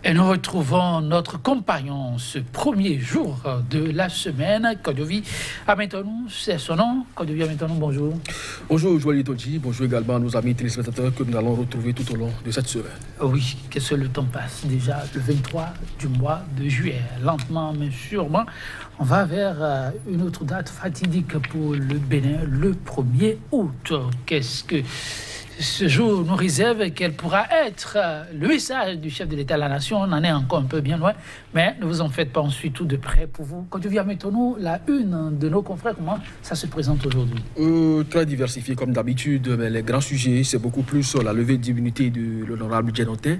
Et nous retrouvons notre compagnon ce premier jour de la semaine. Kodovi Abentonou, c'est son nom. Kodovi Abentonou, bonjour. Bonjour Joël Todji, bonjour également à nos amis téléspectateurs que nous allons retrouver tout au long de cette semaine. Oui, qu'est-ce que le temps passe déjà le 23 du mois de juillet. Lentement mais sûrement, on va vers une autre date fatidique pour le Bénin, le 1er août. Qu'est-ce que ce jour nous réserve, quel pourra être le message du chef de l'État à la nation? On en est encore un peu bien loin, mais ne vous en faites pas, on suit tout de près pour vous. Quand tu viens avec nous, la une de nos confrères, comment ça se présente aujourd'hui? Très diversifié comme d'habitude, mais les grands sujets, c'est beaucoup plus la levée d'immunité de l'honorable Djenotin.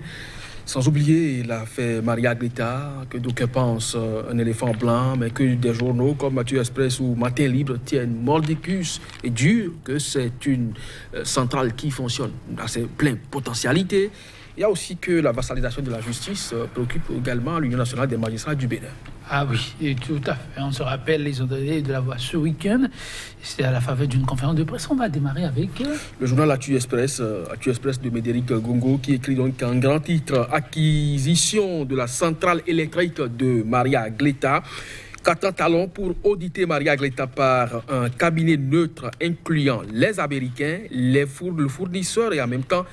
Sans oublier l'affaire Maria Gleta, que d'aucuns pensent un éléphant blanc, mais que des journaux comme Mathieu Express ou Matin Libre tiennent mordicus et dur que c'est une centrale qui fonctionne à ses pleines potentialités. Il y a aussi que la vassalisation de la justice préoccupe également l'Union nationale des magistrats du Bénin. Ah oui, et tout à fait. On se rappelle les autorités de la voix ce week-end. C'est à la faveur d'une conférence de presse. On va démarrer avec le journal Actu Express de Médéric Gongo, qui écrit donc en grand titre « Acquisition de la centrale électrique de Maria Gleta ». 4 talons pour auditer Maria Gleta par un cabinet neutre incluant les Américains, le fournisseur et en même temps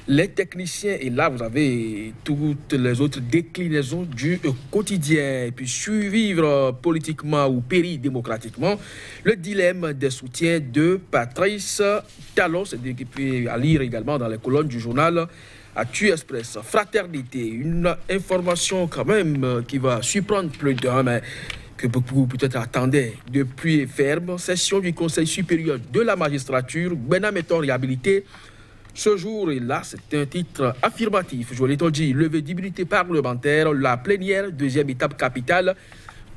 les techniciens. Et là, vous avez toutes les autres déclinaisons du quotidien. Et puis, survivre politiquement ou périr démocratiquement, le dilemme des soutiens de Patrice Talon. C'est à lire également dans les colonnes du journal Actu Express. Fraternité, une information quand même qui va surprendre plus d'un, mais que beaucoup peut-être attendaient depuis ferme. Session du Conseil supérieur de la magistrature, Benham étant réhabilité ce jour. Et là, c'est un titre affirmatif. Je l'ai dit, levée d'immunité parlementaire, la plénière, deuxième étape capitale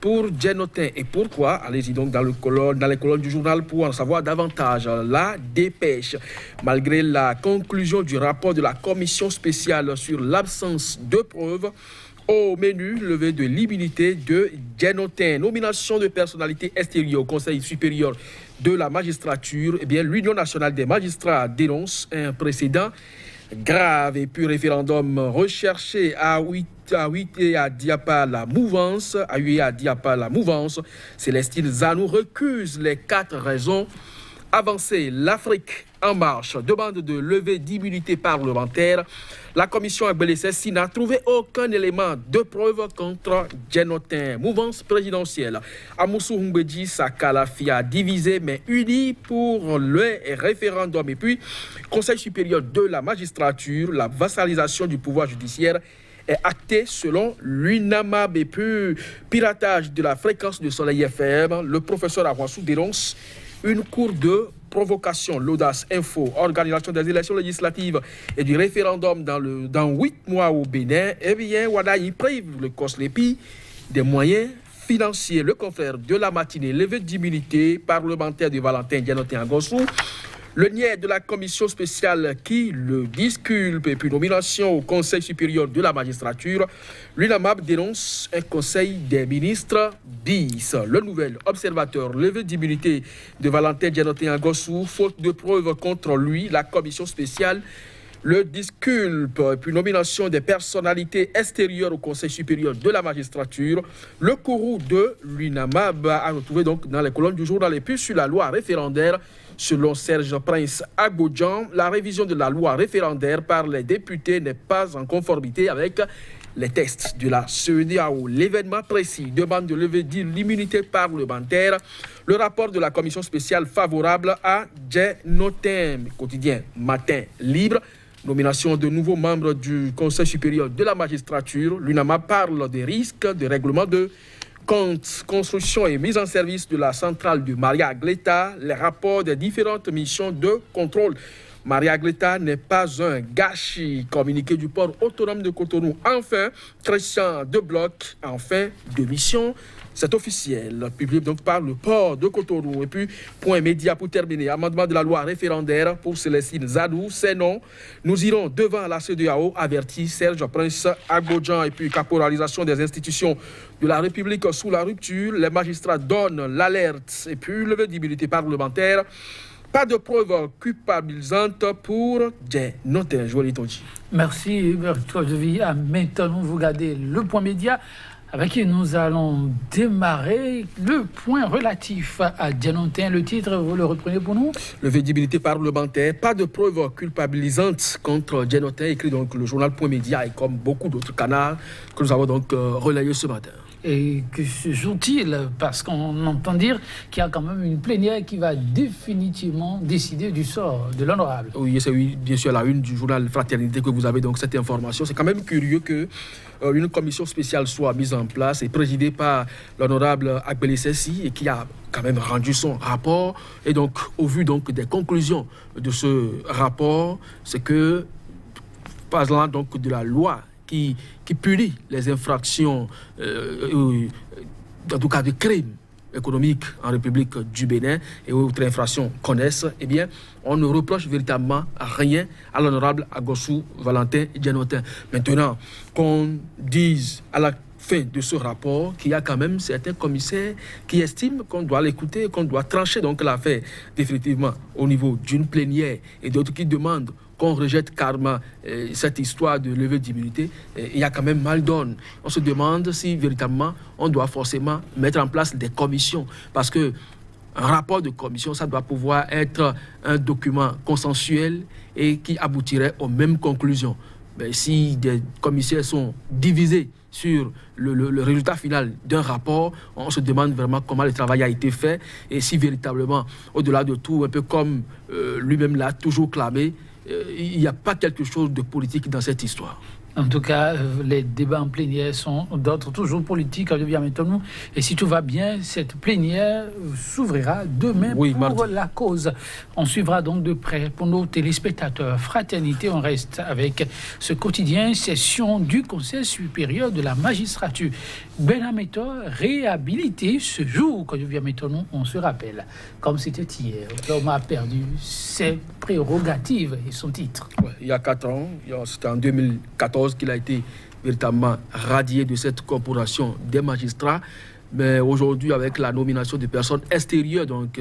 pour Djenotin. Et pourquoi? Allez-y donc dans les colonnes du journal pour en savoir davantage. La dépêche. Malgré la conclusion du rapport de la commission spéciale sur l'absence de preuves, au menu, levée de l'immunité de Djenotin. Nomination de personnalités extérieures au Conseil supérieur de la magistrature. Eh bien, l'Union nationale des magistrats dénonce un précédent grave. Et puis, référendum recherché à Diapa la mouvance. Célestine Zanou recuse les 4 raisons avancées. L'Afrique en marche demande de lever d'immunité parlementaire. La commission Agbelessessi n'a trouvé aucun élément de preuve contre Djenotin. Mouvance présidentielle. Amoussou Humbedji Sakalafia divisé mais uni pour le référendum. Et puis, Conseil supérieur de la magistrature, la vassalisation du pouvoir judiciaire est actée selon l'UNAMAB. Et puis, piratage de la fréquence de Soleil FM. Le professeur Awassou dénonce une cour de provocation. L'Audace Info, organisation des élections législatives et du référendum dans 8 mois au Bénin. Eh bien, Wadaï prive le COSLEPI des moyens financiers. Le confrère de la matinée, levée d'immunité parlementaire de Valentin Djenotin Gossou. Le niais de la commission spéciale qui le disculpe et puis nomination au Conseil supérieur de la magistrature. L'UNAMAB dénonce un conseil des ministres bis. Le nouvel observateur, levée d'immunité de Valentin Djenotin Gossou, faute de preuves contre lui, la commission spéciale le disculpe. Et puis nomination des personnalités extérieures au Conseil supérieur de la magistrature. Le courroux de l'UNAMAB a retrouvé donc dans les colonnes du journal. Et puis sur la loi référendaire, selon Serge Prince Agodjan, la révision de la loi référendaire par les députés n'est pas en conformité avec les textes de la CEDEAO. L'événement précis demande de lever l'immunité parlementaire. Le rapport de la commission spéciale favorable à Djenotin. Quotidien Matin Libre. Nomination de nouveaux membres du Conseil supérieur de la magistrature. L'UNAMA parle des risques de règlement de compte, construction et mise en service de la centrale de Maria Gleta, les rapports des différentes missions de contrôle. Maria Gleta n'est pas un gâchis. Communiqué du port autonome de Cotonou. Enfin, Christian Debloc, en fin de mission. C'est officiel, publié donc par le port de Cotonou. Et puis, point média pour terminer. Amendement de la loi référendaire pour Célestine Zadou. C'est non. Nous irons devant la CEDEAO, avertit Serge Prince Agodjan. Et puis, caporalisation des institutions de la République sous la rupture. Les magistrats donnent l'alerte. Et puis, levée d'immunité parlementaire pas de preuves culpabilisantes pour Djenotin. Joël Itonji. Merci, Bertrand Deville. Maintenant, vous regardez le point média avec qui nous allons démarrer le point relatif à Djenotin. Le titre, vous le reprenez pour nous? Le visibilité parlementaire, pas de preuves culpabilisantes contre Djenotin, écrit donc le journal Point Média et comme beaucoup d'autres canaux que nous avons donc relayés ce matin. Et que se joue-t-il? Parce qu'on entend dire qu'il y a quand même une plénière qui va définitivement décider du sort de l'honorable. Oui, c'est bien sûr la une du journal Fraternité que vous avez donc cette information. C'est quand même curieux que une commission spéciale soit mise en place et présidée par l'honorable Agbele Sessi et qui a quand même rendu son rapport. Et donc, au vu donc des conclusions de ce rapport, c'est que, parlant donc de la loi qui punit les infractions, en tout cas de crimes économiques en République du Bénin et autres infractions connaissent, eh bien, on ne reproche véritablement rien à l'honorable Agosou Valentin Djenotin. Maintenant, qu'on dise à la fin de ce rapport qu'il y a quand même certains commissaires qui estiment qu'on doit l'écouter, qu'on doit trancher donc l'affaire définitivement au niveau d'une plénière et d'autres qui demandent qu'on rejette carrément cette histoire de levée d'immunité, il y a quand même mal donne. On se demande si véritablement on doit forcément mettre en place des commissions, parce que un rapport de commission, ça doit pouvoir être un document consensuel et qui aboutirait aux mêmes conclusions. Mais si des commissaires sont divisés sur le résultat final d'un rapport, on se demande vraiment comment le travail a été fait et si véritablement, au-delà de tout, un peu comme lui-même l'a toujours clamé, il n'y a pas quelque chose de politique dans cette histoire. En tout cas, les débats en plénière sont d'ordre toujours politique. Et si tout va bien, cette plénière s'ouvrira demain pour mardi. La cause. On suivra donc de près pour nos téléspectateurs. Fraternité, on reste avec ce quotidien, session du Conseil supérieur de la magistrature. Benameto réhabilité ce jour. Quand je viens maintenant, on se rappelle, comme c'était hier, l'homme a perdu ses prérogatives et son titre. Ouais, il y a 4 ans, c'était en 2014 qu'il a été véritablement radié de cette corporation des magistrats. Mais aujourd'hui, avec la nomination de personnes extérieures donc,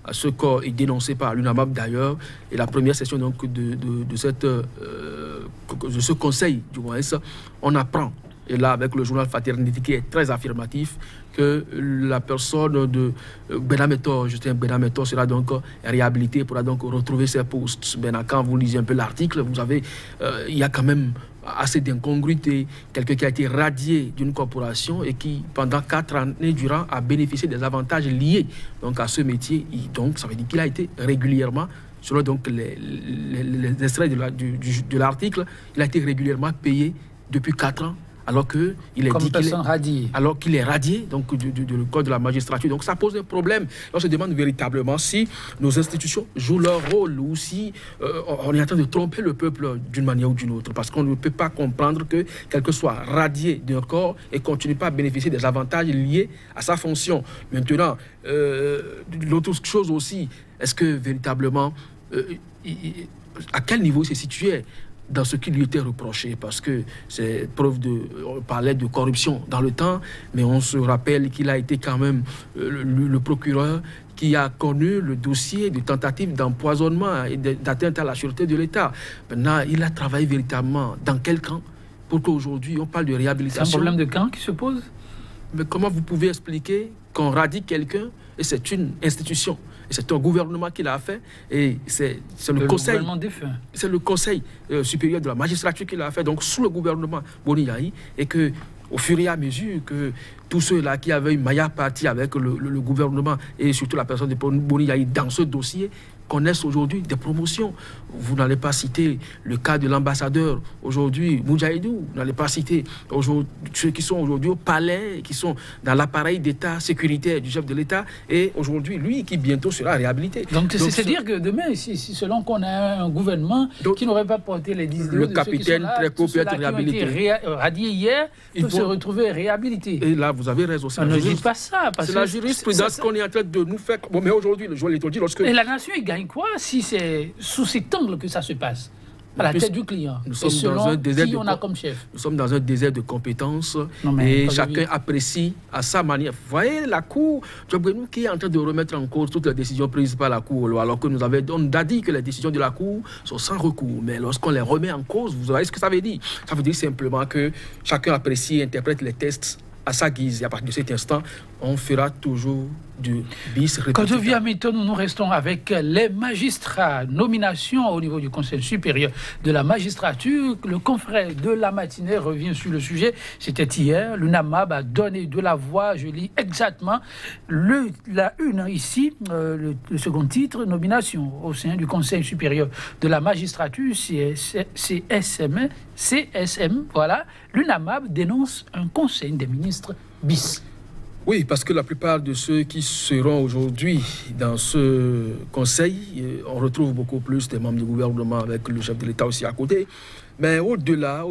à ce corps est dénoncé par l'UNAMAP d'ailleurs, et la première session donc, de ce conseil, du moins, on apprend, et là avec le journal Fraternité qui est très affirmatif, que la personne de Benameto, Justin Benameto, sera donc réhabilitée, pourra donc retrouver ses postes. Quand vous lisez un peu l'article, vous avez, il y a quand même assez d'incongruité. Quelqu'un qui a été radié d'une corporation et qui, pendant 4 années durant, a bénéficié des avantages liés donc, à ce métier. Et donc, ça veut dire qu'il a été régulièrement, selon donc, les extraits de l'article, il a été régulièrement payé depuis 4 ans. Alors qu'il est radié donc, du code de la magistrature. Donc ça pose un problème. On se demande véritablement si nos institutions jouent leur rôle ou si on est en train de tromper le peuple d'une manière ou d'une autre. Parce qu'on ne peut pas comprendre que quelqu'un soit radié d'un corps et continue pas à bénéficier des avantages liés à sa fonction. Maintenant, l'autre chose aussi, est-ce que véritablement, à quel niveau c'est situé dans ce qui lui était reproché, parce que c'est preuve on parlait de corruption dans le temps, mais on se rappelle qu'il a été quand même le procureur qui a connu le dossier de tentative d'empoisonnement et d'atteinte à la sûreté de l'État. Maintenant, il a travaillé véritablement dans quel camp pour qu'aujourd'hui on parle de réhabilitation. C'est un problème de camp qui se pose? Mais comment vous pouvez expliquer qu'on radie quelqu'un et c'est une institution? Et c'est un gouvernement qui l'a fait et c'est le conseil. C'est le conseil supérieur de la magistrature qui l'a fait, donc sous le gouvernement Boni Yayi, et que au fur et à mesure que tous ceux-là qui avaient une maillard partie avec le gouvernement et surtout la personne de Boni Yayi dans ce dossier connaissent aujourd'hui des promotions. Vous n'allez pas citer le cas de l'ambassadeur aujourd'hui, Moudjahidou. Vous n'allez pas citer ceux qui sont aujourd'hui au palais, qui sont dans l'appareil d'État sécuritaire du chef de l'État, et aujourd'hui, lui qui bientôt sera réhabilité. Donc c'est dire que demain, si selon qu'on a un gouvernement qui n'aurait pas porté les 10 le capitaine Tréco peut être réhabilité. Radié hier, peut se retrouver réhabilité. Et là, vous avez raison. On ne dit pas ça. C'est la jurisprudence qu'on est en train de nous faire. Bon, mais aujourd'hui, le jour dit lorsque... Et la nation, il gagne quoi si c'est sous cet angle que ça se passe? À la tête du client. Nous sommes dans un désert qui on a comme chef. Nous sommes dans un désert de compétences et chacun apprécie à sa manière. Vous voyez, la Cour, Job Grenou qui est en train de remettre en cause toutes les décisions prises par la Cour, alors que on a dit que les décisions de la Cour sont sans recours. Mais lorsqu'on les remet en cause, vous voyez ce que ça veut dire? Ça veut dire simplement que chacun apprécie et interprète les textes à sa guise. Et à partir de cet instant, on fera toujours du bis répétitif. Quand je viens à Milton, nous restons avec les magistrats. Nomination au niveau du Conseil supérieur de la magistrature. Le confrère de la matinée revient sur le sujet. C'était hier. L'UNAMAB a donné de la voix. Je lis exactement la une ici, le second titre, nomination au sein du Conseil supérieur de la magistrature, CSM, voilà. L'UNAMAB dénonce un conseil des ministres bis. Oui, parce que la plupart de ceux qui seront aujourd'hui dans ce conseil, on retrouve beaucoup plus des membres du gouvernement avec le chef de l'État aussi à côté. Mais au-delà,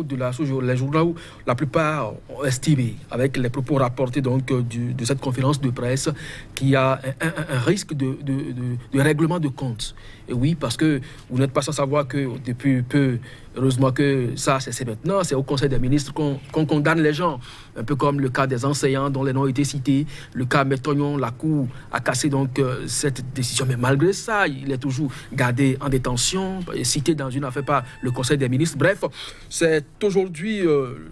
les journaux, la plupart ont estimé, avec les propos rapportés donc de cette conférence de presse, qu'il y a un risque de règlement de compte. Et oui, parce que vous n'êtes pas sans savoir que depuis peu, heureusement que ça, c'est maintenant, c'est au Conseil des ministres qu'on condamne les gens. Un peu comme le cas des enseignants dont les noms ont été cités. Le cas Métognon, la Cour a cassé donc cette décision. Mais malgré ça, il est toujours gardé en détention, cité dans une affaire par le Conseil des ministres. Bref, c'est aujourd'hui,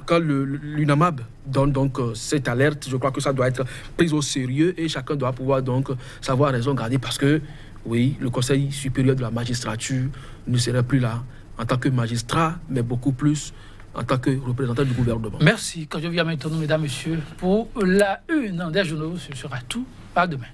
quand l'UNAMAB donne donc cette alerte, je crois que ça doit être pris au sérieux et chacun doit pouvoir donc savoir raison garder parce que, oui, le Conseil supérieur de la magistrature ne serait plus là en tant que magistrat, mais beaucoup plus en tant que représentant du gouvernement. Merci. Quand je viens maintenant, mesdames, messieurs, pour la une des journaux, ce sera tout. À demain.